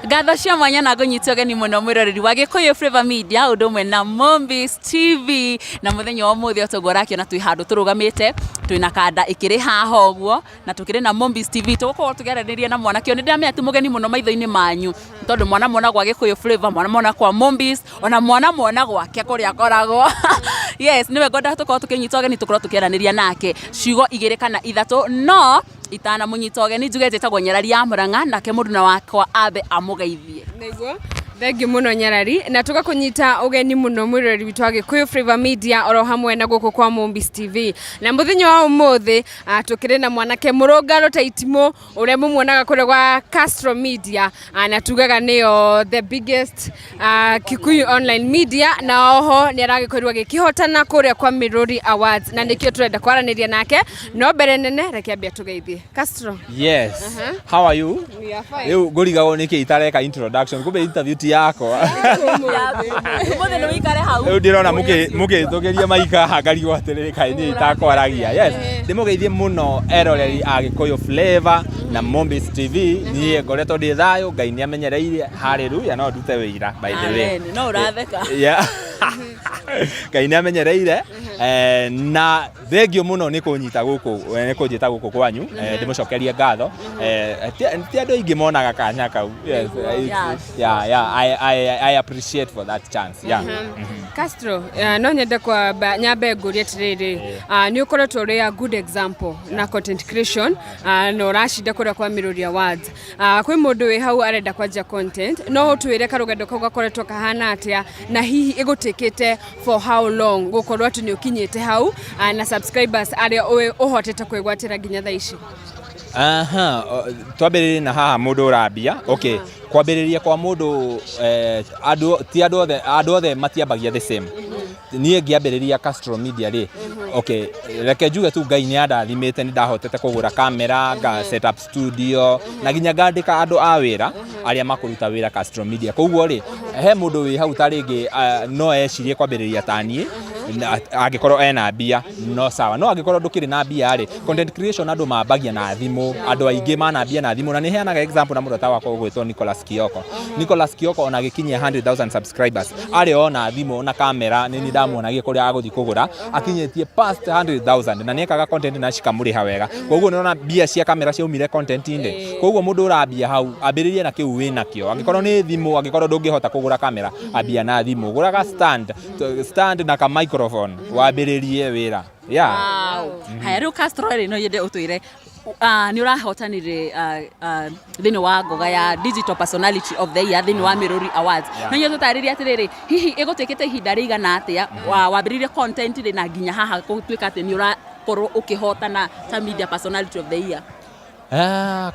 Gatho cia mwanya na ngũnyitio geni mũno mwĩroreri wa Gĩkũyũ Flavour Media ũndũ ũmwe na Mombis TV na mũthenya wa ũmũthĩ ũtũgwo rakiona twĩ handũ tũrũgamĩte twĩna kanda ĩkĩrĩ haha ũguo na tũkĩrĩ na Mombis TV tũgũkorwo tũkĩaranĩria na mwana kĩo nĩ ndĩramenya atĩ mũgeni mũno maitho-inĩ manyu tondũ mwana gwa Gĩkũyũ Flavour mwana kwa Mombis ona mwana gwake kũrĩa akoragwo yes niwe ngwenda tũkorwo tũkĩnyita ũgeni tũkorwo tũkĩaranĩria nake ciugo igĩrĩ kana ithatũ no itana mũnyita ũgeni njuge njĩtagwo Nyarari ya Mũrang'a nake mũndũ na wakwa ambe amũgeithie nĩguo thengi mũno Nyarari na tũgakũnyita ũgeni mũno mwĩroreri witũ wa Gĩkũyũ Flavour Media oro hamwe na gũkũ kwa Mombis TV na mũthenya wa ũmũthĩ tũkĩrĩ na mwanake mũrũngarũ ta itimũ ũrĩa mũmuonaga kũrĩa gwa Castro Media na tugaga nĩyo the biggest Kikuyu online media na oho nĩ aragĩkorirwo agĩkĩhotana kũrĩa kwa Mirror Awards na nĩkĩo tũrenda kwaranĩria nake no mbere nene reke ambia tũgeithie Castro. Yes. How are you? We are fine. Rĩu ngũriga nĩkĩ itareka introduction kumbe interview yako mũthenya nĩ wĩikare hau rĩu ndĩrona mũkĩtũgeria Maica hangarigwo atĩrĩrĩ kaĩ nĩ itakwaragia yes ndĩmũgeithie mũno eroreri a Gĩkũyũ Flavour na Mombis TV niĩ ngoretwo ndĩ thayũ Ngai nĩ amenyereire hallelujah no ndute wĩira by the way no ũratheka yeah Ngai nĩ amenyereire na thengio mũno nĩ kũnjĩta gũkũ kwanyu ndĩmũcokerie ngatho ti andũ aingĩ monaga kanya kau yes yeah I appreciate for that chance yeah Castro no nyende kwa nyambe ngũrie atĩrĩrĩ nĩ ũkoretwo ũrĩ a good example na content creation na ũracinda kũrĩa kwa Mirror Awards kwĩ mũndũ wĩ hau arenda kwanjia content no ũtwĩre karũgendo kau gakoretwo kahana atĩa na hihi ĩgũtĩkĩte for how long gũkorwo atĩ nĩ ũkinyĩte hau na subscribers arĩa ũhotete kwĩgwatĩra nginya thaa ici twambĩrĩrie na haha mũndũ ũrambia okay kwambĩrĩria kwa mũndũ andũ othe matiambagia the same niĩ ngĩambĩrĩria Castro Media rĩ okay reke njuge tu Ngai nĩ andathimĩte nĩ ndahotete kũgũra kamera nga set up studio na nginya ngandĩka andũ a wĩra arĩa makũruta wĩra Castro Media koguo rĩ he mũndũ wĩ hau tarĩngĩ no ecirie kwambĩrĩria taniĩ angĩkorwo ena mbia no sawa no angĩkorwo ndũkĩrĩ na mbia rĩ content creation andũ mambagia na thimũ andũ aingĩ mana mbia na thimũ na nĩ heanaga example na mũndũ ta wakwa ũgwĩtwo Nicholas Kioko ona gĩkinyia 100,000 subscribers arĩ ona thimũ na kamera nĩ ndamuonagia kũrĩa agũthi kũgũra akinyĩtie past 100,000 na nĩekaga content na cikamũrĩha wega koguo nĩona mbia cia kamera ciaumire content-inĩ koguo mũndũ ũrambia hau ambĩrĩrie na kĩu wĩnakĩo angĩkorwo nĩ thimũ angĩkorwo ndũngĩhota kũgũra kamera ambia na thimũ gũraga stand na ka microphone wambĩrĩrie wĩra haya rĩu Castro rĩ no yende ũtwĩre nĩ ũrahotanire thĩinĩ wa ngoga ya digital personality of the year thĩinĩ wa Mirror Awards no nyue tũtarĩria atĩrĩrĩ hihi ĩgũtĩkĩte ihinda rĩigana atĩa wambĩrĩirie content rĩ na nginya haha gũtuĩka atĩ nĩ ũrakorwo ũkĩhotana ta media personality of the year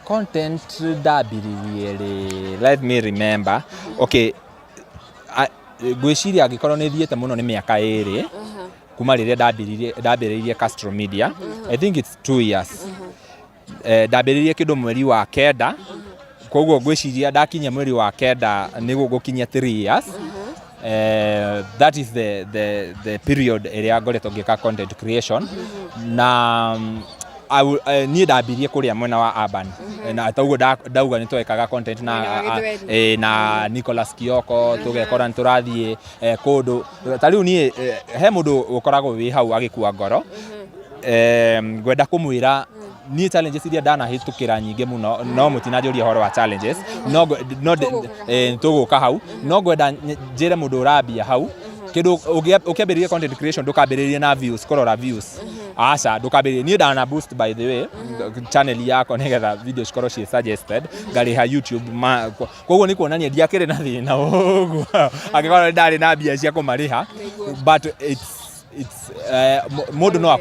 content ndambĩrĩirie rĩ let me remember okay ngwĩciria angĩkorwo nĩ thiĩte mũno nĩ mĩaka ĩrĩ kuma rĩrĩa ndambĩrĩirie Castro Media I think it's 2 years ndambĩrĩirie kĩndũ mweri wa kenda koguo ngwĩciria ndakinya mweri wa kenda nĩguo gũkinyia 3 years that is the period ĩrĩa ngoretwo ngĩka content creation na niĩ ndambirie kũrĩa mwena wa urban na taguo ndauga nĩ twekaga content na Nicholas Kioko tũgekora nĩ tũrathiĩ kũndũ ta rĩu niĩ he mũndũ ũkoragwo wĩ hau agĩkua ngoro ngwenda kũmwĩra niĩ challenges iria ndanahĩtũkĩra nyingĩ mũno no mũtinanjũria ũhoro wa challenges no tũgũka hau no ngwenda njĩre mũndũ ũrambia hau kĩndũ ũkĩambĩrĩria content creation ndũkambĩrĩrie na views kũrora views aca ndũkambĩrĩrie niĩ ndana boost by the way channel yako nĩgetha video cikorwo ciĩ suggested ngarĩha YouTube koguo nĩ kuonania ndiakĩrĩ na thĩna ũguo angĩkorwo ndarĩ na mbia cia kũmarĩha but mũndũ no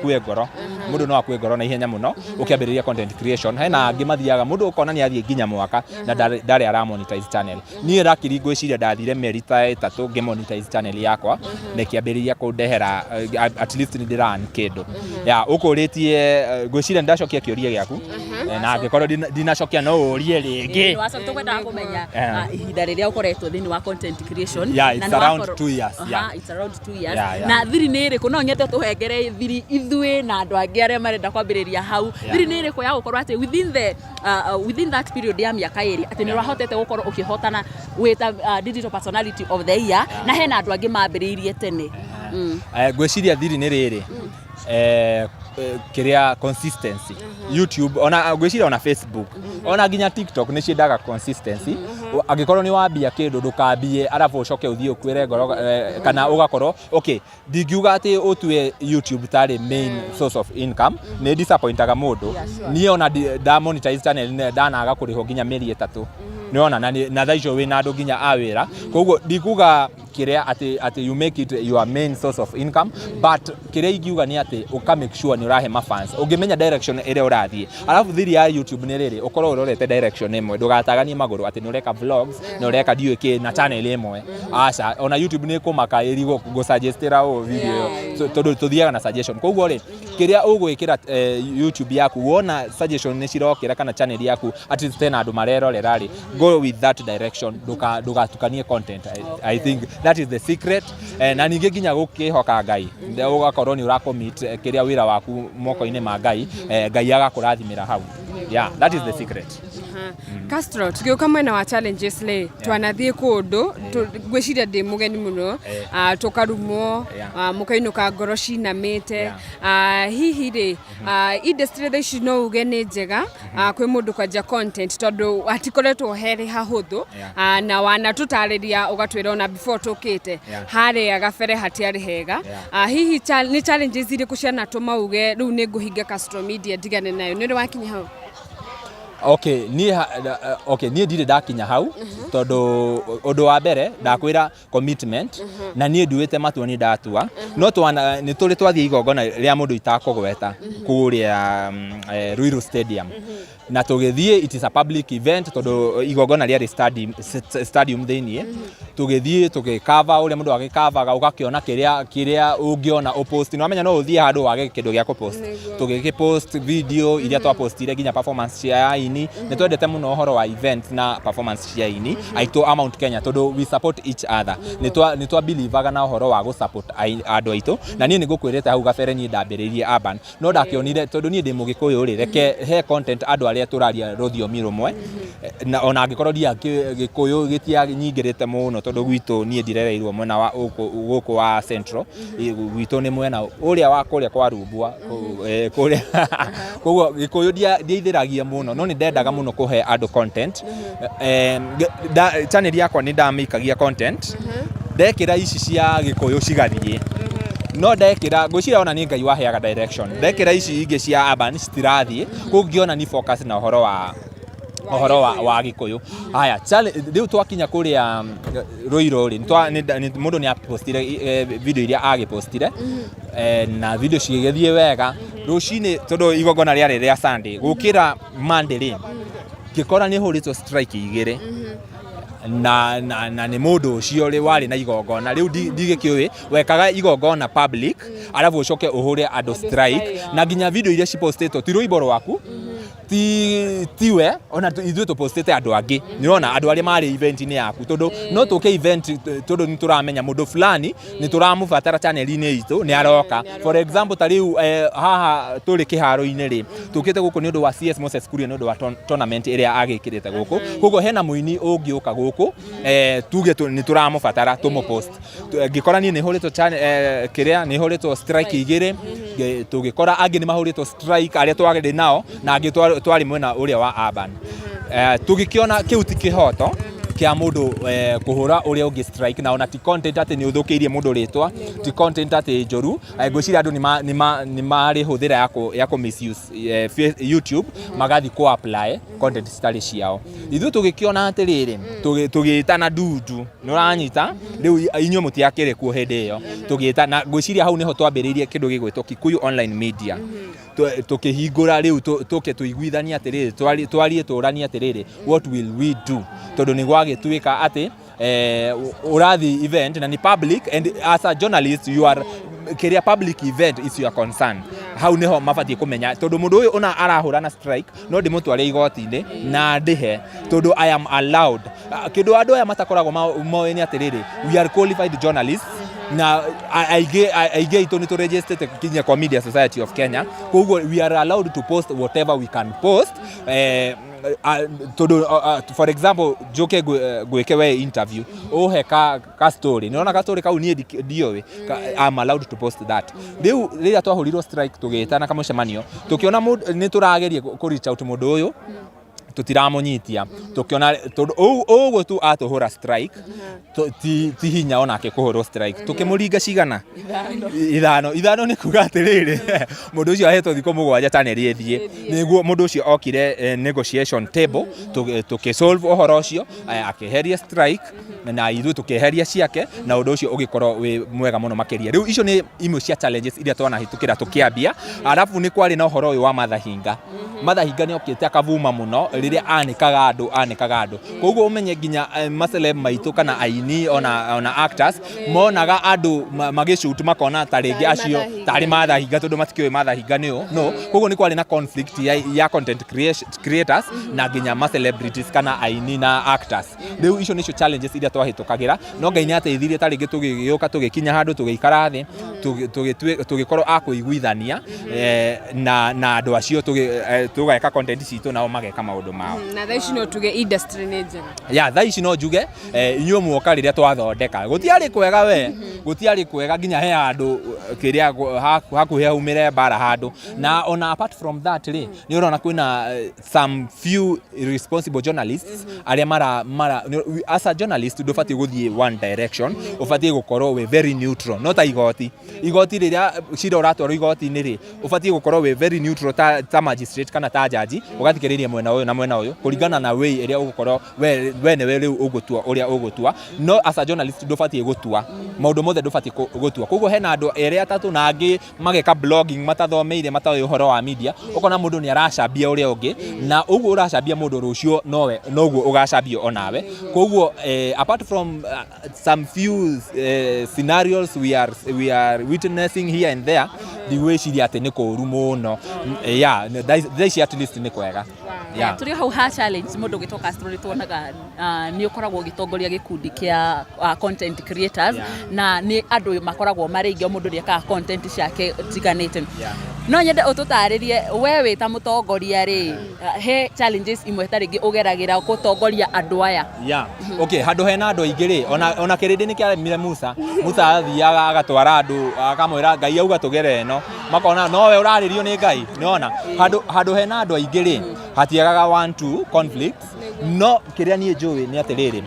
akue ngoro na ihenya mũno ũkĩambĩrĩria content creation hena angĩ mathiaga mũndũ ũkona nĩ athiĩ nginya mwaka na ndarĩ ara monetize channel niĩ rakiri ngwĩciria ndathire mĩeri ta 3 ngĩmonetize channel yakwa na ĩkĩambĩrĩria kũndehera at least nĩ ndĩran kĩndũ ũkũrĩtie ngwĩciria ndacokia kĩũria gĩaku na angĩkorwo ndinacokia no ũrie rĩngĩ tũkwendaga kũmenya ihinda rĩrĩa ũkoretwo thĩinĩ wa content creation it's around 2 years it's around 2 years na thiri nĩ ĩrĩkũ no nyete tuhengere thiri ithui na andu angi aria marenda kwambiriria hau thiri ni iri ko ya gukorwo ati within that period ya miaka iri ati ni rahotete gukorwo ukihotana with digital personality of the year na hena andu angi mambiririe tene gweciria thiri ni riri kiria consistency YouTube ona gweciria ona Facebook ona ginya TikTok ni ciendaga consistency agikorwo ni wambia kindu ndukambie arafu ucoke uthie ukwire ngoro kana ugakorwo okay ndingiuga ati utue YouTube tari main source of income ni disappointaga mundu ni ona da monetize channel ndanaga kuriho ginya meri 3 ni ona na thaicio wina andu ginya awira koguo ndikuga kiria ati you make it your main source of income but kiria ingiuga ni ati uka make sure ni urahe mafans ungimenya direction ire urathie alafu thiri ya YouTube ni riri ukorwo urorete direction imwe ndugataganie maguru ati ni ureka vlogs ni ureka DK na channel imwe aca ona YouTube ni kumaka iri go suggestira o video tondu tuthiaga na suggestion koguo ri kiria ugwikira YouTube yaku wona suggestion ni cirokira kana channel yaku ati tena andu marerorera ri go with that direction ndugatukanie content I think that is the secret na ninge ginya gukihoka Ngai ugakorwo ni uracommit kiria wira waku moko-ini ma Ngai Ngai agakurathimira hau that is the secret. Castro tugiuka mwena wa challenges le twanathie kundu gwiciria ndi mugeni muno tukarumo mukainuka ngoro cinamite hihi ri industry tha ici no ugeni njega kwi mundu kwanja content tondu atikoretwo heri hahuthu na wana tutariria ugatwira ona before tukite hari agafere hatiari hega hihi ni challenges iri kuciana tumauge riu ni nguhinga Castro Media ndigane nayo ni ri wakinya hau Okay, nie ndire ndakinya hau tondu undu wa mbere ndakwira commitment na nie nduite matua ni ndatua no twana ni turi twathie igongona ria mundu itakugweta kuria Ruiru Stadium na tugithie it is a public event tondu igongona ria stadium thiini tugithie tugikava uria mundu agikavaga ugakiona kiria ungiona upost no amenya no uthie handu wage kindu gia kupost tugikipost video iria twa postire ginya performance cia ini ni twendete muno horo wa event na performance cia ini aito amount Kenya tondu we support each other ni twa believaga na horo wa go support andu aito na nie nigukwirete hau gabere ni ndambiririe urban no ndakionire tondu nie ndi mugikuyu ri reke he content andu aria turaria ruthiomi rumwe na ona angikorwo dia gikuyu gitia nyingirite muno tondu gwitu nie ndirereirwo mwena wa guku wa central gwitu ni mwena uria wa kuria kwa rumbua kuria koguo gikuyu ndiithiragia muno no ni ndendaga muno kuhe andu content channel yakwa ni ndamikagia content ndekira ici cia gikuyu cigathie no ndekira ngwiciria ona ni Ngai waheaga direction ndekira ici ingi cia urban citirathie kungiona ni focus na uhoro wa gikuyu haya riu twakinya kuria Ruiru ri mundu ni apostire video iria agipostire na video cigithie wega rucini tondu igongona riari ria Sunday gukira Monday ri ngikora ni huritwo strike igire na ni mundu ucio ri wari na igongona riu ndigikiwi wekaga igongona public arafu ucoke uhure andu strike na ginya video iria cipostitwo ti ruimbo rwaku tiwe ona ithuĩ tupostete andu angi nirona andu aria mari event ni yaku tondu no tuke event tondu ni turamenya mundu fulani ni turamubatara channel-ini itu ni aroka for example tariu haha turi kiharo-ini ri tukite guku ni undu wa CS Moses Kuria ni undu wa tournament iria agikirite guku koguo hena muini ungiuka guku tuge ni turamubatara tumupost ngikora ni huritwo channel kiria ni huritwo strike igire tugikora angi ni mahuritwo strike aria twagire nao na angi twari mwena uria wa urban tugikiona kiu ti kihoto kia mundu kuhura uria ungi strike na ona ti content ati ni uthukiirie mundu ritwa ti content ati njoru ngwiciria andu ni mari huthira yako misuse YouTube magathi ku apply content style ciao ithu tugikiona ati riri tugitana dudu nuranyita riu inyo mutiakire ku hende iyo tugita na ngwiciria hau niho twambiririe kindu gigwitwo Kikuyu online media tukihingura riu tuke tuiguithania atiriri twarie turania atiriri what will we do tondu ni gwagituika ati urathi event na ni public and as a journalist you are career public event is your concern hau niho mabatie kumenya tondu mundu uyu ona arahura na strike no ndimutware igoti-ini na ndihe tondu I am allowed kindu andu aya matakoragwo moeni atiriri we are qualified journalists na aige ito ni to register kinya kwa Media Society of Kenya. Koguo we are allowed to post whatever we can post. For example, joke gwekewe interview ohe ka story niona ka story kau nie diowe I'm allowed to post that. Riu rira twahurirwo strike tugitana kama cemanio tukiona ni turageria ku reach out mundu uyu tutiramunyitia tukiona uguo tu atuhura strike ti hinya onake kuhurwo strike tukimuringa cigana ithano ni kuga atiriri mundu ucio ahetwo thiko mugwanja taneri ethie niguo mundu ucio okire negotiation table tukisolve ohoro ucio akiheria strike na ithu tukiheria ciake na undu ucio ugikorwo wi mwega muno makiria. Riu icio ni imwe cia challenges iria twana hitukira tukiambia. Alafu ni kwari na ohoro uyu wa mathahinga ni okite akavuma muno riria anikaga andu koguo umenye ginya maceleb maitu kana aini ona actors monaga andu magishoot makona taringi acio tari mathahinga tondu matikioe mathahinga no koguo ni kwari na conflict ya content creators na ginya ma celebrities kana aini na actors. Riu icio nicio challenges iria twahitukagira no Ngai ni ateithirie taringi tugiuka tugikinya handu tugiikara thi tugikorwo akuiguithania na andu acio tugeka content citu nao mageka maundu mao na thaici no tuge industry ni njega thaici no juge inyu muoka riria twathondeka gutiari kwega ginya he andu kiria hakuhe humire bara handu na ona apart from that ni urona kwina some few responsible journalists aria mara as a journalist ndufati guthie one direction ufati gukorwo we very neutral not igoti riria cira uratwaro igoti ni ri ufati gukorwo we very neutral ta magistrate kana ta judge ugathikiriria mwena uyu na mwena uyu kuringana na way iria ugukorwo we newe riu ugutua uria ugutua no as a journalist ndufati gutua maundu mothe ndufati gutua koguo hena andu eri atatu na angi mageka blogging matathomeire matawe uhoro wa media ukona mundu ni aracambia uria ungi na uguo uracambia mundu rucio noguo ugacambio onawe koguo apart from some few scenarios we are witnessing here and there the way ciria ati ni kuru muno they at least ni kwega turi hau ha challenge mundu gitoka story tuonaga ni ukoragwo gitongoria gikundi kia content creators na ni andu makoragwo maringi mundu ri aka content ciake tiganite no nyende ututaririe wewe ta mutongoria ri he challenges imwe taringi ugeragira gutongoria andu aya okay handu hena andu aingi ri ona kirindi ni kia mire Musa athiaga agatwara andu akamwira Ngai auga tugere no makona no we uraririo ni Ngai niona handu hena andu aingi ri hatiagaga one two conflicts no kiria ni njui ni atiriri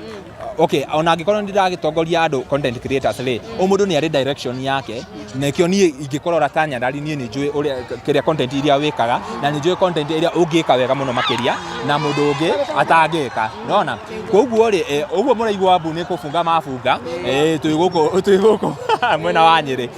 okay ona angikorwo ndiragitongoria andu content creators ri mundu ni ari direction yake nekio ni ingikorwo ratanya ndari ni njui uria kiria content iria wikaga na ni njui content iria ungika wega muno makiria na mundu ungi atangika niona koguo ri uguo muraigwa mbu ni kufunga mafunga tuiguko mwena wa Nyeri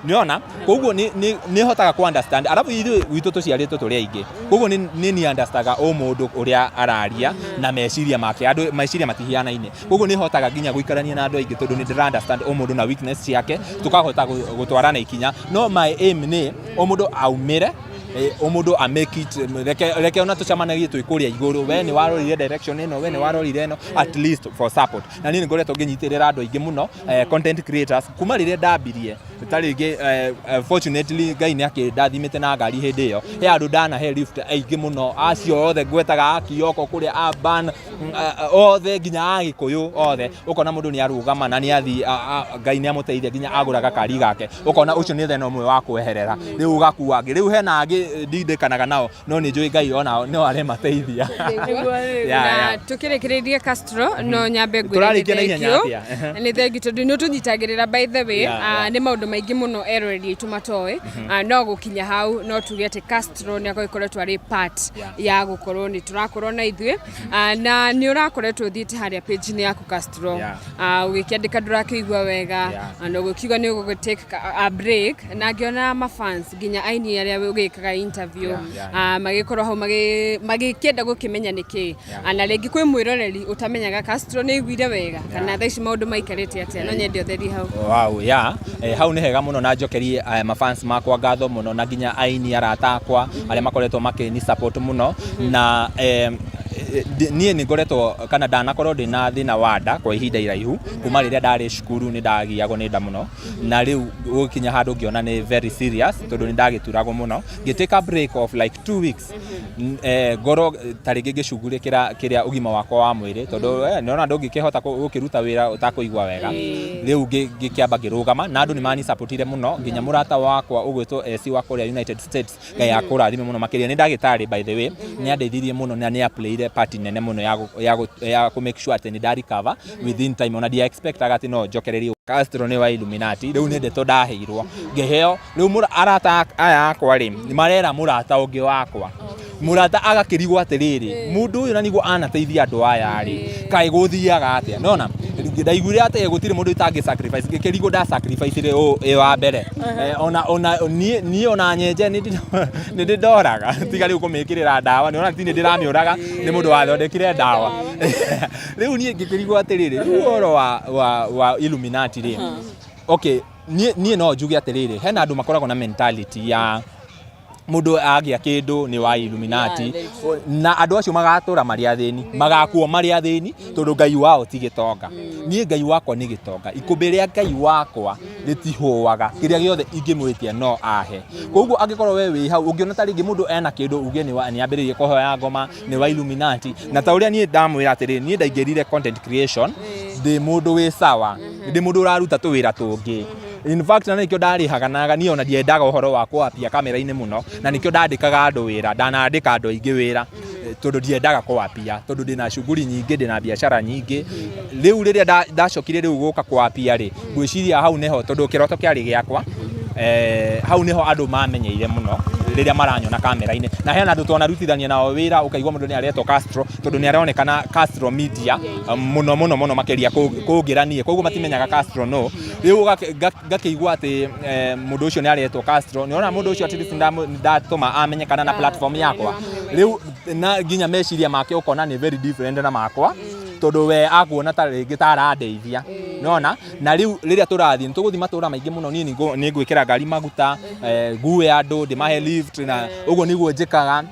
niona koguo ni hotaga ku understand arabu witu tuciaritwo turi aingi koguo ni understandaga o mundu uria araria na meciria make andu meciria matihianaine koguo ni hotaga ginya guikarania na andu aingi tondu ni ndira understand o mundu na weakness ciake tukahota gutwarana ikinya no my aim ni o mundu aumire omudo a make it reke ona tucamanagie twikuria iguru we ni warorire direction ino we ni warorire ino at least for support na ni ngoretwo nginyitirira andu aingi muno content creators kuma rire ndambirie taringi fortunately Ngai ni akindathimite na ngari hindi iyo he andu ndana he lift aingi muno acio othe gwetaga akioko kuria urban othe ginya agikuyu othe ukona mundu ni arugama na ni athi Ngai ni amuteithia ginya aguraga kari gake ukona ucio ni thena umwe wa kweherera riu gakuangi riu hena angi ndindikanaga nao no ni njui Ngai ona no are mateithia na tukirikiria Castro no nyambe ngwire ni thengi tondu ni tunyitagirira by the way ni maundu maingi muno erori tumatoe no gukinya hau no tugete Castro ni akoikoretwo ari part ya gukorwo ni turakorwo na ithue na ni urakoretwo thiite haria page ni yaku Castro ugikiandika ndurakiigwa wega no gukiuga ni ugu take a break na ngiona ma fans ginya aini aria ugikaga interview magikorwo hau magikienda gukimenya niki na lengi kwi mwiroreri utamenyaga Castro ni igwire wega kana thaici maundu maikarite atia no nyende otheri hau hau ni hega muno na njokerie ma fans makwa ngatho muno na ginya aini aratakwa aria makoretwo makini support muno na niĩ nĩ ngoretwo kana ndanakorwo ndĩna thĩna wa nda kwa ihinda iraihu kuma rĩrĩa ndarĩ cukuru nĩ ndagiagwo nĩ nda mũno na rĩu gũkinya handũ ngĩona nĩ very serious tondũ nĩ ndagĩturagwo mũno ngĩtake a break of like 2 weeks ngoro tarĩngĩ ngĩcugurĩkĩra kĩrĩa ũgima wakwa wa mwĩrĩ tondũ nĩona ndũngĩkĩhota gũkĩruta wĩra ũtakũigua wega rĩu ngĩkĩamba ngĩrũgama na andũ nĩ mani supportire mũno nginya mũrata wakwa ũgwĩtwo AC wa kũrĩa United States ngai akũrathime mũno makĩria nĩ ndagĩtarĩ by the way nĩ andeithirie mũno na nĩ aplayire part nene mũno ya ku make sure atĩ nĩ nda recover within time ona dia expectaga atĩ no njokererie Castro nĩ wa Illuminati rĩu nĩ ndeto ndaheirwo ngĩheo rĩu arata aya akwa rĩ nĩ marera mũrata ũngĩ wakwa mũrata agakĩrigwo atĩrĩrĩ mũndũ ũyũ na nĩguo anateithia andũ aya rĩ kaĩ gũthiaga atĩa nona ndaiguire atĩ gũtirĩ mũndũ ũtangĩ sacrifice ngĩkĩrigwo nda sacrifice rĩ wa mbere ona niĩ ona nyenje nĩ ndĩndoraga tiga rĩu kũmĩkĩrĩra ndawa nĩ ona ti nĩ ndĩramĩũraga nĩ mũndũ wathondekire ndawa rĩu niĩ ngĩkĩrigwo atĩrĩrĩ rĩu ũhoro wa Illuminati rĩ okay niĩ no njuge atĩrĩrĩ hena andũ makoragwo na mentality ya mũndũ agĩa kĩndũ nĩ wa Illuminati na andũ acio magatũra marĩ athĩni magakuo marĩ athĩni tondũ ngai wao ti gĩtonga niĩ ngai wakwa nĩ gĩtonga ikũmbĩ rĩa ngai wakwa rĩtihũaga kĩrĩa gĩothe ingĩmwĩtia no ahe koguo angĩkorwo we wĩ hau ũngĩona ta rĩngĩ mũndũ ena kĩndũ uge nĩ ambĩrĩirie kũhoya ngoma nĩ wa Illuminati na ta ũrĩa niĩ ndamwĩra atĩrĩ niĩ ndaingĩrire content creation ndĩ mũndũ wĩ sawa ndĩ mũndũ ũraruta tũwĩra tũngĩ in fact na nikio ndarĩhaganaga niĩ ona ndiendaga ũhoro wa kwapia kamera-inĩ mũno na nikio ndandĩkaga andũ wĩra ndanandĩka andũ aingĩ wĩra tondũ ndiendaga kwapia tondũ ndĩna shughuli nyingĩ ndĩna biacara nyingĩ rĩu rĩrĩa ndacokire rĩu gũka kwapia rĩ ngwĩciria hau neho tondũ kĩroto kĩarĩ gĩakwa hau neho andũ mamenyeire mũno rĩrĩa maranyona kamera-inĩ na hena andũ twanarutithania nao wĩra ũkaigua mũndũ nĩ aretwo Castro tondũ nĩ aronekana Castro Media mũno makĩria kũngĩranie koguo matimenyaga Castro no rĩu ngakĩigua atĩ mũndũ ũcio nĩ aretwo Castro nĩ ona mũndũ ũcio at least ndatũma amenyekana na platform yakwa rĩu na nginya meciria make ũkona nĩ very different na makwa tondũ we akuona ta rĩngĩ ta arandeithia nona na rĩu rĩrĩa tũrathiĩ nĩ tũgũthiĩ matũra maingĩ mũno niĩ nĩ ngwĩkĩra ngari maguta ngue andũ ndĩmahe lift na ũguo nĩguo njĩkaga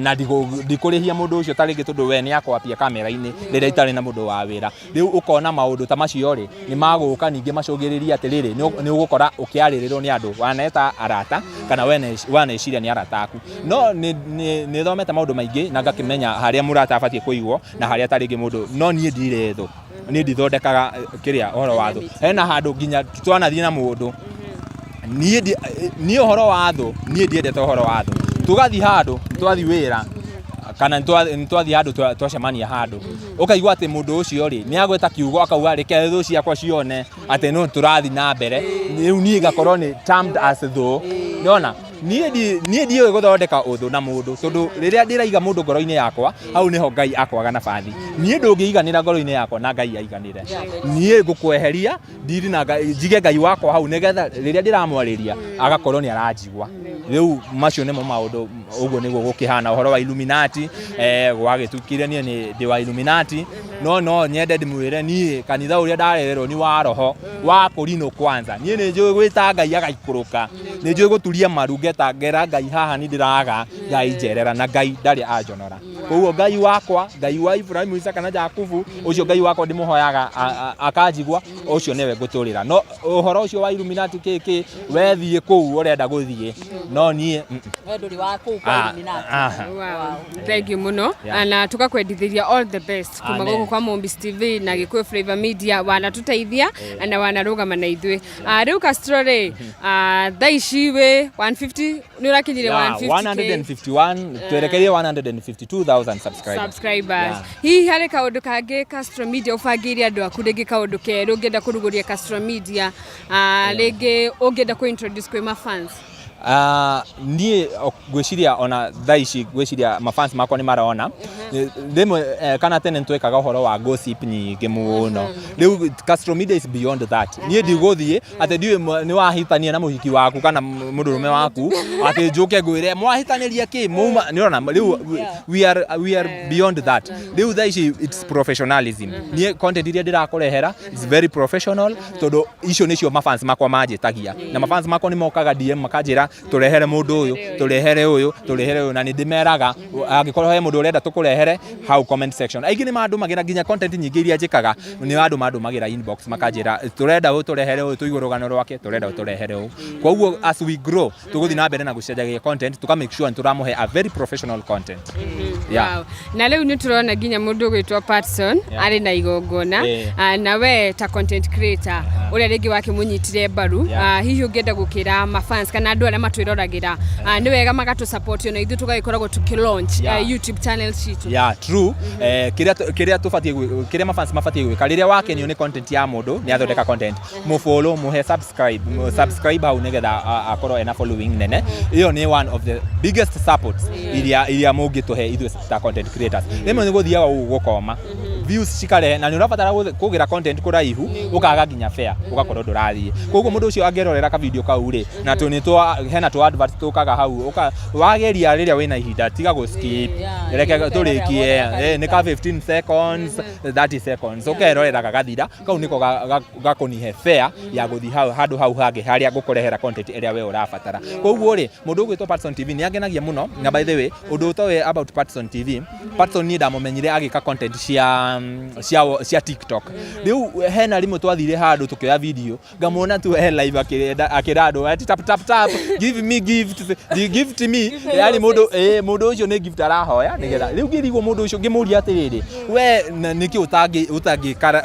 na ndikũrĩhia mũndũ ũcio ta rĩngĩ tondũ we nĩ akwapia kamera-inĩ rĩrĩa itarĩ na mũndũ wa wĩra rĩu ũkona maũndũ ta macio rĩ nĩ magũka ningĩ macũgĩrĩria atĩrĩrĩ nĩ ũgũkora ũkĩarĩrĩrwo nĩ andũ waneta arata kana waneciria nĩ arata aku no nĩ thomete maũndũ maingĩ na ngakĩmenya harĩa mũrata abatiĩ kũigwo na harĩa ta rĩngĩ mũndũ no niĩ ndirĩ thũ niĩ ndithondekaga kĩrĩa ũhoro wa thũ hena handũ nginya twanathiĩ na mũndũ niĩ ũhoro wa thũ niĩ ndiendete ũhoro wa thũ tũgathiĩ handũ twathiĩ wĩra kana twathiĩ handũ twacemania handũ ũkaigua atĩ mũndũ ũcio rĩ nĩ agweta kiugo akauga reke thũ ciakwa cione atĩ no tũrathiĩ na mbere rĩu niĩ ngakorwo nĩ termed as thũ nĩona niĩ ndiũĩ gũthondeka ũthũ na mũndũ tondũ rĩrĩa ndĩraiga mũndũ ngoro-inĩ yakwa hau nĩho ngai akwaga nabathi niĩ ndũngĩiganĩra ngoro-inĩ yakwa na ngai aiganĩre niĩ ngũkweheria ndiri na njige ngai wakwa hau nĩgetha rĩrĩa ndĩramwarĩria agakorwo nĩ aranjigua rĩu macio nĩmo maũndũ ũguo nĩguo gũkĩhana ũhoro wa Illuminati gwagĩtukire niĩ ndĩ wa Illuminati no nyende ndĩmwĩre niĩ kanitha ũrĩa ndarererwo nĩ wa roho wa kũrinũ kwanza niĩ nĩ njũĩ gwĩta ngai agaikũrũka nĩ njũĩ gũturia maru ngera ngai haha nĩ ndĩraga ngai njerera na ngai ndarĩ anjonora koguo ngai wakwa ngai wa Ibrahimu Isaka na Jakubu ũcio ngai wakwa ndĩmũhoyaga akanjigua ũcio nĩwe ngũtũrĩra no ũhoro ũcio wa Illuminati kĩkĩ wethiĩ kũu ũrenda gũthiĩ no niĩ ndũrĩ wa kũu kwa Illuminati thank you mũno na tukakwendithĩria all the best kuma gũkũ kwa Mombis TV na Gĩkũyũ Flavour Media wanatũteithia na wanarũgama na ithuĩ rĩu Castro rĩ thaa ici we 150 nĩ ũrakinyire 151 twerekeire 152,000 subscribers hihi harĩ kaũndũ kangĩ Castro Media ũbangĩire andũ aku rĩngĩ kaũndũ kerũ ũngĩenda kũrugũria Castro Media rĩngĩ ũngĩenda kũ-introduce kwĩ mafans niĩ gwĩciria ona thaa ici gwĩciria mafans makwa nĩ marona rĩmwe kana tene nĩtwekaga ũhoro wa gossip nyingĩ mũno rĩu Castro Media is beyond that niĩ ndigũthiĩ atĩ ndiũĩ nĩ wahitania na mũhiki waku kana mũndũrũme waku atĩ njũke ngwĩre mwahitanĩria kĩ muma nĩona rĩu we are beyond that rĩu thaa ici it's professionalism niĩ content iria ndĩrakũrehera is very professional tondũ icio nĩcio mafans makwa manjĩtagia na mafans makwa nĩ mokaga DM makanjĩra turehere mundu uyu turehere uyu na ni ndimeraga angikorwo he mundu urenda tukurehere how comment section aingi ni mandu magira nginya content nyingi iria njikaga ni mandu magira inbox makanjira turenda uyu turehere uyu tuigwe rugano rwake turenda uyu turehere uyu koguo as we grow tuguthi na mbere na gucenjagia content tuka make sure turamuhe a very professional content. Wow. Na leo ni turona nginya mundu gwitwa Patson ari na igongona na we ta content creator uria ringi wake munyitire mbaru hihi ungenda gukira mafans kana andu aria matwirораgira ni wega magatu support na ithu tugagikoragwo tukilaunch YouTube channel citu. True. Kiria tufatie kiria mafans mafatie gwika riria wake ni content ya mundu ni athondeka content mu follow mu subscribe au nigetha akorwo ena following nene iyo ni one of the biggest supports iria mungituhe ithu ta content creators rimwe ni guthiaga gukoma views cikare na ni urabatara kugira content kuraihu ukaga nginya fair ugakorwo ndurathie koguo mundu ucio angerorera ka video kau ri na hena tu advert tukaga hau wageria riria wina ihinda tiga go skip reke turikie ni ka 15 seconds 30 seconds ukerorera gagathira kau niko gakonihe fair ya guthi handu hau hangi haria ngukurehera content iria we urabatara koguo ri mundu gwitwa Patson TV ni agenagia muno na by the way undu utowe about Patson TV Patson ni ndamumenyire agika content cia TikTok riu hena rimwe twathire handu tukioya video ngamona tu live akirado ati tap give me gift me yani mundu ucio ni gift arahoya nigetha riu ngirigwo mundu ucio ngimuria atiriri we niki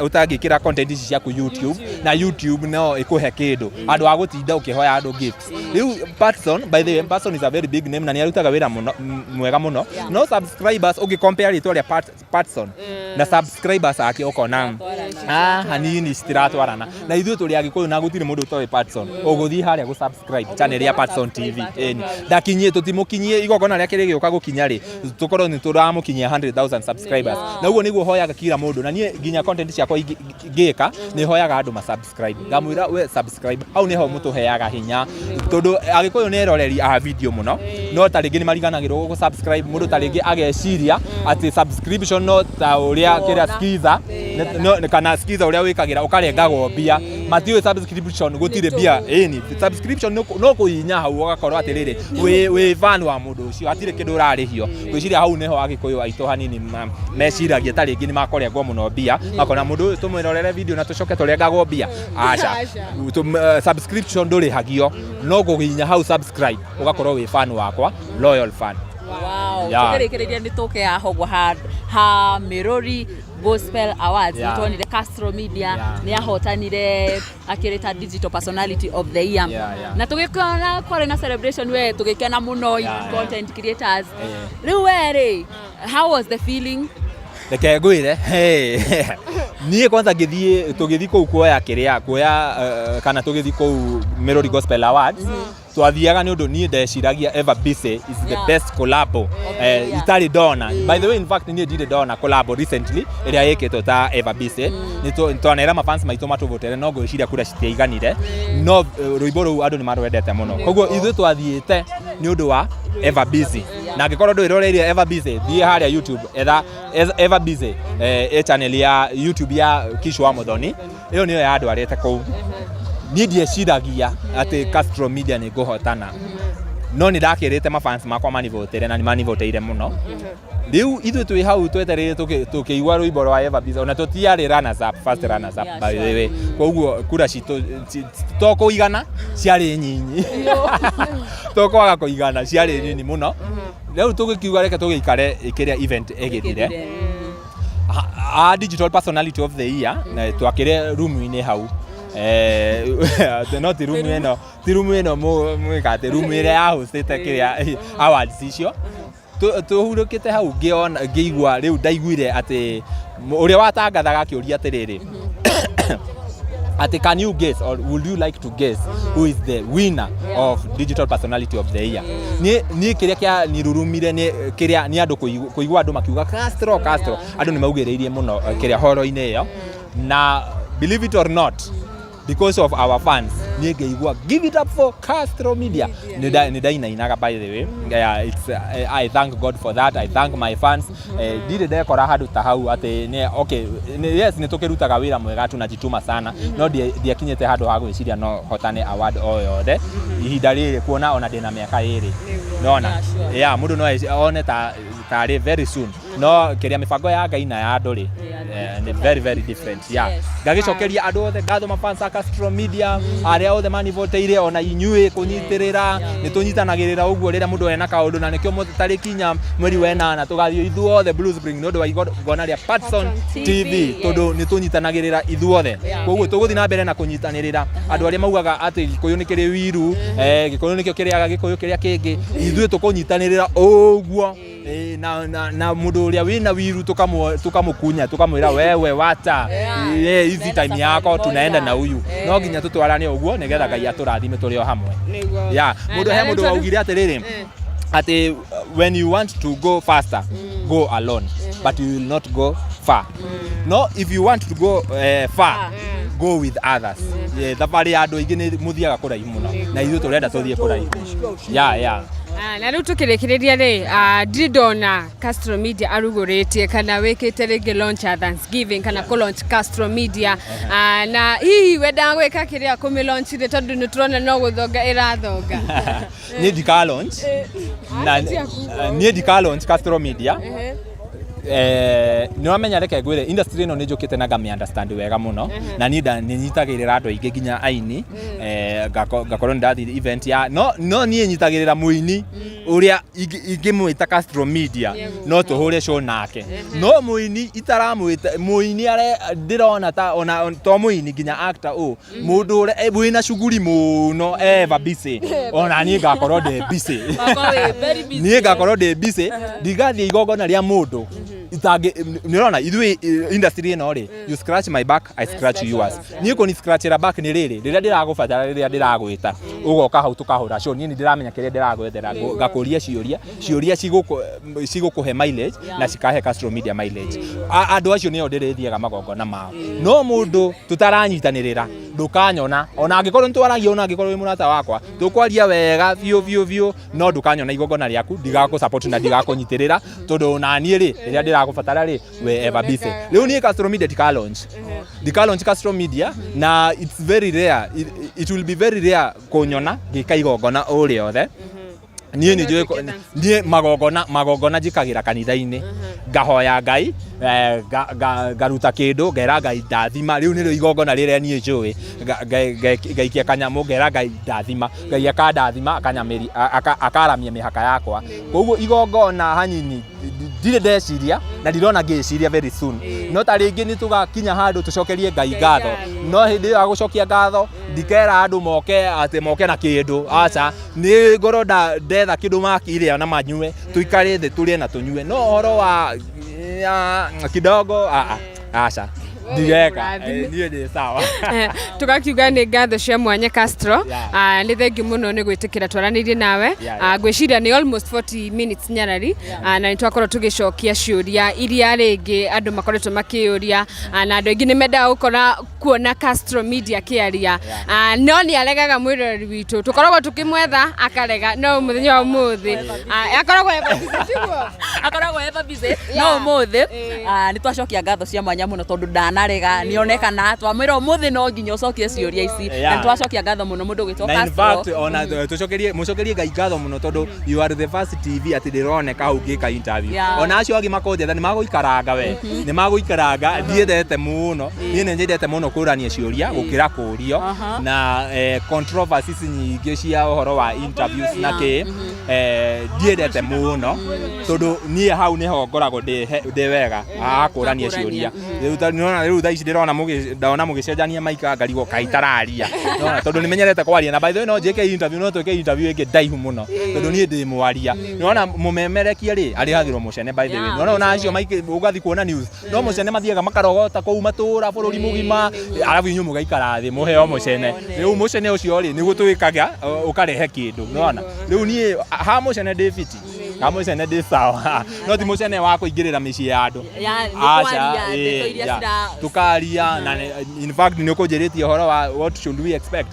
utangikira content ici cia ku YouTube na YouTube no ikuhe kindu andu agutinda ukihoya andu gifts riu Patson by the way Patson is a very big name na ni arutaga wira mwega muno no subscribers ugicompare ritwa ria Patson na subscribers ake ukona hanini stiratwarana na ithuĩ tũrĩ Agĩkũyũ na gũtirĩ mũndũ ũtoĩ Patson ũgũthiĩ harĩa gũ subscribe channel ya Patson TV ndakinyie tũtimũkinyie igongona rĩake rĩgĩũka gũkinya rĩ tũkorwo nĩ tũramũkinyia 100,000 subscribers na ũguo nĩguo hoyaga kila mũndũ na niĩ nginya content ciakwa ngĩka nĩ hoyaga andũ ma subscribe ngamwĩra we subscribe hau nĩho mũtũheaga hinya tondũ Agĩkũyũ nĩ eroreri a video mũno no ta rĩngĩ nĩ mariganagĩrwo gũ subscribe mũndũ ta rĩngĩ ageciria atĩ subscription no ta ũrĩa kĩrĩa skiza kana skiza ũrĩa wĩkagĩra ũkarengagwo mbia matiũĩ subscription gũtirĩ mbia ĩni subscription no kũhinya hau ũgakorwo atĩrĩrĩ wĩ fan wa mũndũ ũcio hatirĩ kĩndũ ũrarĩhio gwĩciria hau nĩho Agĩkũyũ aitũ hanini meciragia ta rĩngĩ nĩ makorengwo mũno mbia makona mũndũ ũyũ tũmwĩrorere video na tũcoke tũrengagwo mbia aca subscription ndũrĩhagio no kũhinya hau subscribe ũgakorwo wĩ fan wakwa loyal fan. Wow, tukirekereria ni toke ya hogwa ha Mirori Gospel Awards nitwonire Castro Media ni ahotanire akireta digital personality of the year na tugikona kore na celebration we tugikena muno content creators riu were how was the feeling? Reke ngwire niĩ kwanza tũgĩthi kũu kuoya kana tũgĩthi kũu Mirori Gospel Awards twathiaga nĩ ũndũ niĩ ndeciragia Eva Busy is the best collab itarĩ ndona by the way in fact niĩ ndirĩ ndona collab recently ĩrĩa ĩkĩtwo ta Eva Busy nĩ twanera mafans maitũ matũvotere no ngwĩciria kura citiaiganire no rwĩmbo rũu andũ nĩ marwendete mũno koguo ithuĩ twathiĩte nĩ ũndũ wa Eva Busy na ngĩkorwo ndũĩroreirie Eva Busy thiĩ harĩa YouTube Eva Busy channel ya YouTube ya Kishwa Muthoni ĩyo nĩyo ya andũ arĩte kũu niĩ ndieciragia atĩ Castro Media nĩ ngũhotana no nĩ ndakĩrĩte mafans makwa manivotere na nĩ manivoteire mũno rĩu ithuĩ twĩ hau twetereire tũkĩigua rwĩmbo rwa Eva Busy ona tũtiarĩ runners up first runners up by the way koguo kura citũ tokũigana ciarĩ nyinyi tokwaga kũigana ciarĩ nini mũno rĩu tũgĩkiuga reke tũgĩikare kĩrĩa event ĩgĩthire digital personality of the year na twakĩre room-inĩ hau no ti room ĩno mwĩkate room ĩrĩa yahostete kĩrĩa awards icio tuhurũkĩte hau ngĩigua rĩu ndaiguire atĩ ũrĩa watangathaga akĩũria atĩrĩrĩ can you guess or would you like to guess who is the winner of digital personality of the year? Ni kiria kia nirurumire ni kiria ni andu kuigua andu makiuga Castro andu ni maugĩrĩirie muno kiria horo-inĩ iyo na believe it or not because of our fans niĩ ngĩigua give it up for Castro Media nĩ ndainainaga by the way. Yeah, it's I thank God for that. I thank my fans. Ndirĩ ndekora handũ ta hau atĩ okay yes nĩ tũkĩrutaga wĩra mwega tunajituma sana no ndiakinyĩte handũ ha gwĩciria no hotane award o yothe ihinda rĩrĩ kuona ona ndĩna mĩaka 2 nona yeah mũndũ no one tarĩ very soon no kĩrĩa mĩbango ya Ngai na ya andũ rĩ very very different. Yeah, ngagĩcokeria andũ othe ngatho mafans a Castro Media arĩa othe manivoteire ona inyuĩ kũnyitĩrĩra nĩ tũnyitanagĩrĩra ũguo rĩrĩa mũndũ ena kaũndũ na nĩkĩo tarĩki 4 mweri wa 8 tũgathiĩ ithuothe Blues Spring nĩ ũndũ wa igona rĩa Patson TV tondũ nĩ tũnyitanagĩrĩra ithuothe koguo tũgũthiĩ na mbere na kũnyitanĩrĩra andũ arĩa maugaga atĩ Gĩkũyũ nĩ kĩrĩ wiru Gĩkũyũ nĩkĩo kĩrĩaga Gĩkũyũ kĩrĩa kĩngĩ ithuĩ tũkũnyitanĩrĩra ũguo na mũndũ ũrĩa wĩna wiru tukamũkunya tukamwĩra wewe wata hizi time yako tunaenda na huyu no nginya tutwarane ũguo nĩgetha Ngai atũrathime tũrĩ o hamwe. Yeah, mũndũ waugire atĩrĩrĩ atĩ when you want to go faster go alone but you will not go far. No, if you want to go far go with others. Thabarĩ ya andũ aingĩ nĩ mũthiaga kũraihu mũno na ithuĩ tũrenda tũthiĩ kũraihu. Yeah. Na rĩu tũkĩrĩkĩrĩria rĩ ndona Castro Media arugũrĩtie kana wĩkĩte rĩngĩ launch ya Thanksgiving kana kũ launch Castro Media na hihi wenda gwĩka kĩrĩa kũmĩ launch rĩ tondũ nĩ tũrona no gũthonga ĩrathonga. Niĩ ndika launch na niĩ ndika launch Castro Media nĩ wamenya reke ngwĩre industry ĩno nĩ njũkĩte na ngami understand wega mũno na niĩ nyitagĩrĩra andũ aingĩ nginya aini ngakorwo ndathiĩ event ya no niĩ nyitagĩrĩra mũini ũrĩa ingĩmwĩta Castro Media no tũhũre show nake no mũini itaramwĩta mũini ndĩrona ta ona to mũini nginya actor mũndũ ũrĩa wĩna shughuli mũno eva busy ona niĩ ngakorwo ndĩ busy niĩ ngakorwo ndĩ busy ndigathiĩ igongona rĩa mũndũ nĩrona ithuĩ industry ĩno rĩ you scratch my back I scratch yours niĩ kũni scratchera back nĩ rĩrĩa ndĩragũbatara rĩrĩa ndĩragwĩta ũgoka hau tũkahũra show niĩ ndĩramenya kĩrĩa ndĩragwethera ngakũria ciũria cigũkũhe mileage na cikahe Castro Media mileage andũ acio nĩo ndĩrĩthiaga magongona mao no mũndũ tũtaranyitanĩrĩra ndũkanyona ona angĩkorwo nĩtwaragia ona angĩkorwo wĩ mũrata wakwa tũkwaria wega biũ no ndũkanyona igongona rĩaku ndigagũ-support na ndigakũnyitĩrĩra tondũ na niĩ rĩ rĩrĩa ndĩragũbatara rĩ we ever busy rĩu niĩ Castro Media ndika launch Castro Media na it's very rare it will be very rare kũnyona ngĩka igongona o rĩothe niĩ nĩ njũĩ niĩ magongona njikagĩra kanitha-inĩ ngahoya Ngai ngaruta kĩndũ ngera Ngai ndathima rĩu nĩrĩo igongona rĩrĩa niĩ njũĩ ngaikia kanyamũ ngera Ngai ndathima Ngai akandathima akaramia mĩhaka yakwa koguo igongona hanini ndirĩ ndeciria na ndirona ngĩciria very soon no ta rĩngĩ nĩ tũgakinya handũ tũcokerie Ngai ngatho no hĩndĩ ya gũcokia ngatho ndikera andũ moke na kĩndũ aca nĩ ngoro ndetha kĩndũ makĩrĩa na manyue tuikare thĩ tũrĩe na tũnyue no ũhoro wa kidogo aca ndigeka niĩ ndĩ sawa tugakiuga nĩ ngatho cia mwanya Castro nĩ thengiũ mũno nĩ gwĩtĩkĩra twaranĩirie nawe ngwĩciria nĩ almost 40 minutes nyarari na nĩ twakorwo tũgĩcokia ciũria iria rĩngĩ andũ makoretwo makĩũria na andũ aingĩ nĩ mendaga kuona Castro Media kĩaria no nĩ aregaga mwĩroreri witũ tũkoragwo tũkĩmwetha akarega no mũthenya wa ũmũthĩ akoragwo eba busy no ũmũthĩ nĩ twacokia ngatho cia mwanya mũno tondũ narega nionekana twamwĩra ũmũthĩ no nginya ũcokie ciũria ici na twacokia ngatho mũno mũndũ gwĩtwo Castro. In fact ona mũcokerie Ngai ngatho mũno tondũ you are the first TV atĩ ndĩroneka hau ngĩka interview ona acio angĩ makonjetha nĩ magũikaranga we nĩ magũikaranga ndiendete mũno niĩ nĩ nyendete mũno kũrania ciũria gũkĩra kũrio na controversies nyingĩ cia ũhoro wa interviews na kĩ ndiendete mũno tondũ niĩ hau nĩho ngoragwo ndĩ wega akũrania ciũria rĩu thaa ici ndĩrona mũgĩcenjania Maica ngarigwo kaĩ itararia tondũ nĩ menyerete kwaria na by the way no njĩke interview no twĩke interview ĩngĩ ndaihu mũno tondũ niĩ ndĩ mwaria nĩwona mũmemerekia rĩ arĩhagĩrwo mũcene by the way nĩwona ona acio ũgathiĩ kuona news no mũcene mathiaga makarogota kũu matũra bũrũri mũgima arabu inyuĩ mũgaikara thĩ mũheo mũcene rĩu mũcene ũcio rĩ nĩguo twĩkaga ũkarehe kĩndũ nĩwona rĩu niĩ ha mũcene ndĩ fiti Kamucene ndi sawa no ti mucene wa kuingirira micii ya andu tukaria na in fact ni ukunjiritie horo wa what should we expect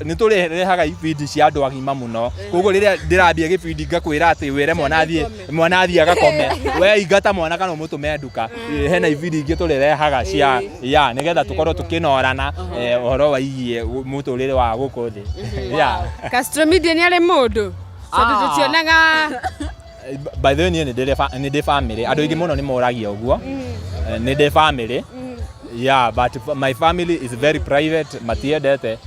ni turehaga ibindi cia andu agima muno koguo riria ndirambia gibindi ngakwira ati wire mwana athie agakome we ingata mwana kana umutume nduka hena ibindi ingi turehaga cia nigetha tukorwo tukinorana horo wa igie muturire wa gukuthi Castro Media ni ari mundu so tutionaga by the way ni ndi family andu ingi muno ni moragia uguo ni ndi family but my family is very private matiendete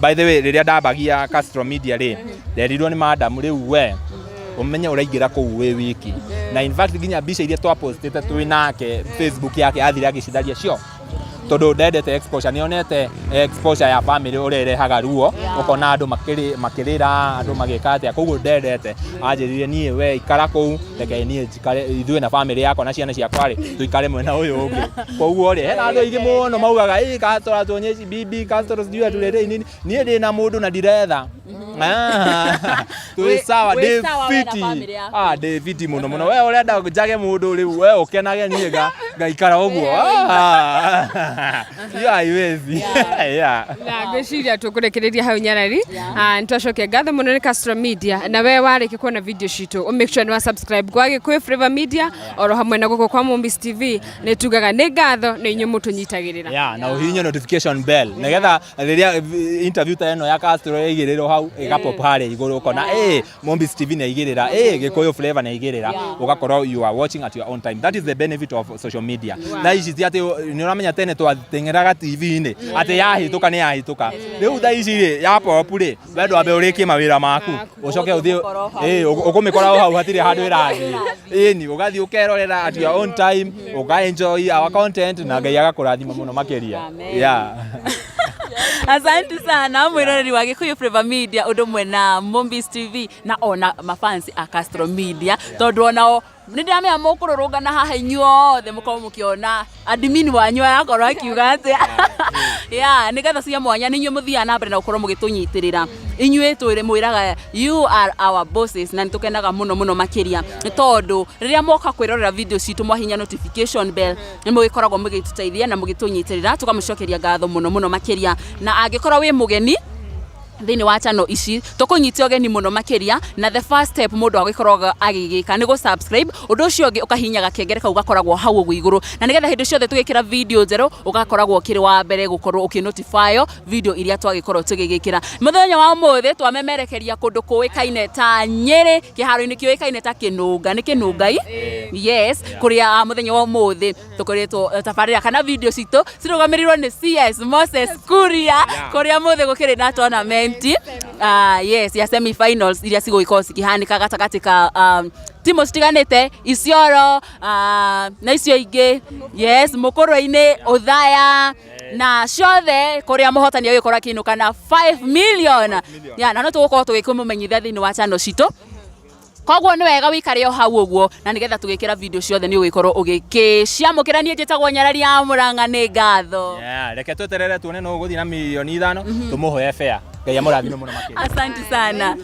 by the way riria ndabagia Castro Media ri nderirwo ni madam riu we umenye uraingira kuu wi wiki na in fact ginya mbica iria twa postete twinake Facebook yake athire agicitharia cio tondu ndendete exposure nionete exposure ya family urerehaga ruo ukona andu makirira andu magikate koguo ndendete anjirire nie we ikara kuu reke nie njikare ithue na family yakwa na ciana ciakwa ri tuikare mwena uyu ungi koguo ri hena andu aingi muno maugaga Castro tuonyeci bibi Castro sijui aturete nini nie ndi na mundu na ndiretha tu sawa David muno we urenda njage mundu riu we ukenage nie ngaikara uguo haiwezi na ngeciria tukurekereria hau nyarari nitwacokia ngatho muno ni Castro Media na we wariki kuona video citu make sure ni subscribe kwa Gikuyu Flavour Media oro hamwe na guko kwa Mombis TV ni tugaga ni ngatho ni inyu mutunyitagirira na uhinye notification bell nigetha riria interview ta eno ya Castro igiriro hau igapop hare iguru kona Mombis TV na igirira Gikuyu Flavour na igirira ugakorwo you are watching at your own time. That is the benefit of social media na ici ati ni uramenya tene twatengeraga TV-ini ati yahituka ni yahituka riu tha ici ri ya popu ri wendo ambe urikie mawira maku ucoke uthie ukumikora hau hatire handu irathi ni ugathi ukerorera at your own time uga enjoy our content na Ngai agakurathima muno makiria Asante sana mwiroreri wa Gikuyu Flavour Media udumwe na Mombis TV na ona mafansi a Castro Media tondu onao nindamya mukururungana haha inyuothe mukorwo mukiona admin wanyu yakorwo akiuga ati nigetha cia mwanya ninyu muthia na mbere na gukorwo mugitunyitirira inyue twire mwiraga you are our bosses na nitukenaga muno makiria tondu riria moka kwirorera video citu mwahinya notification bell ni mugikoragwo mugituteithia na mugitunyitirira tukamucokeria ngatho muno makiria na angikorwo wi mugeni thini wa channel ici tukunyitia ogeni muno makiria na the first step mundu agikorwo agigika ni go subscribe undu ucio ungi ukahinyaga kengere kau gakoragwo hau ugu iguru na nigetha hindi ciothe tugikira video njeru ugakoragwo kiri wa mbere gukorwo ukinotify video iria twagikorwo tugigikira muthenya wa umuthi twamemerekeria kundu kuikaine ta Nyeri kiharo-ini kiuikaine ta Kinunga ni Kinungai yes kuria muthenya wa umuthi tukoretwo tabarira kana video citu cirugamirirwo ni CS Moses Kuria kuria muthi gukiri na tournament yes ya semi finals iria cigũikorwo cikihanika gatagati ka timu citiganite Isiolo na icio ingi yes Mukuru-ini Uthaya na ciothe kuria muhotani agikorwo akinuka na 5 million na no tugukorwo tugikumumenyithia thini wa channel citu koguo ni wega wikare o hau uguo na nigetha tugikira video ciothe ni ugikorwo ugikiciamukira nie njitagwo Nyarari ya Muranga ni ngatho reke tweterere tuone no guthii na milioni 5 tumuhoye fair Ngai amurathime muno makiri. Asante sana.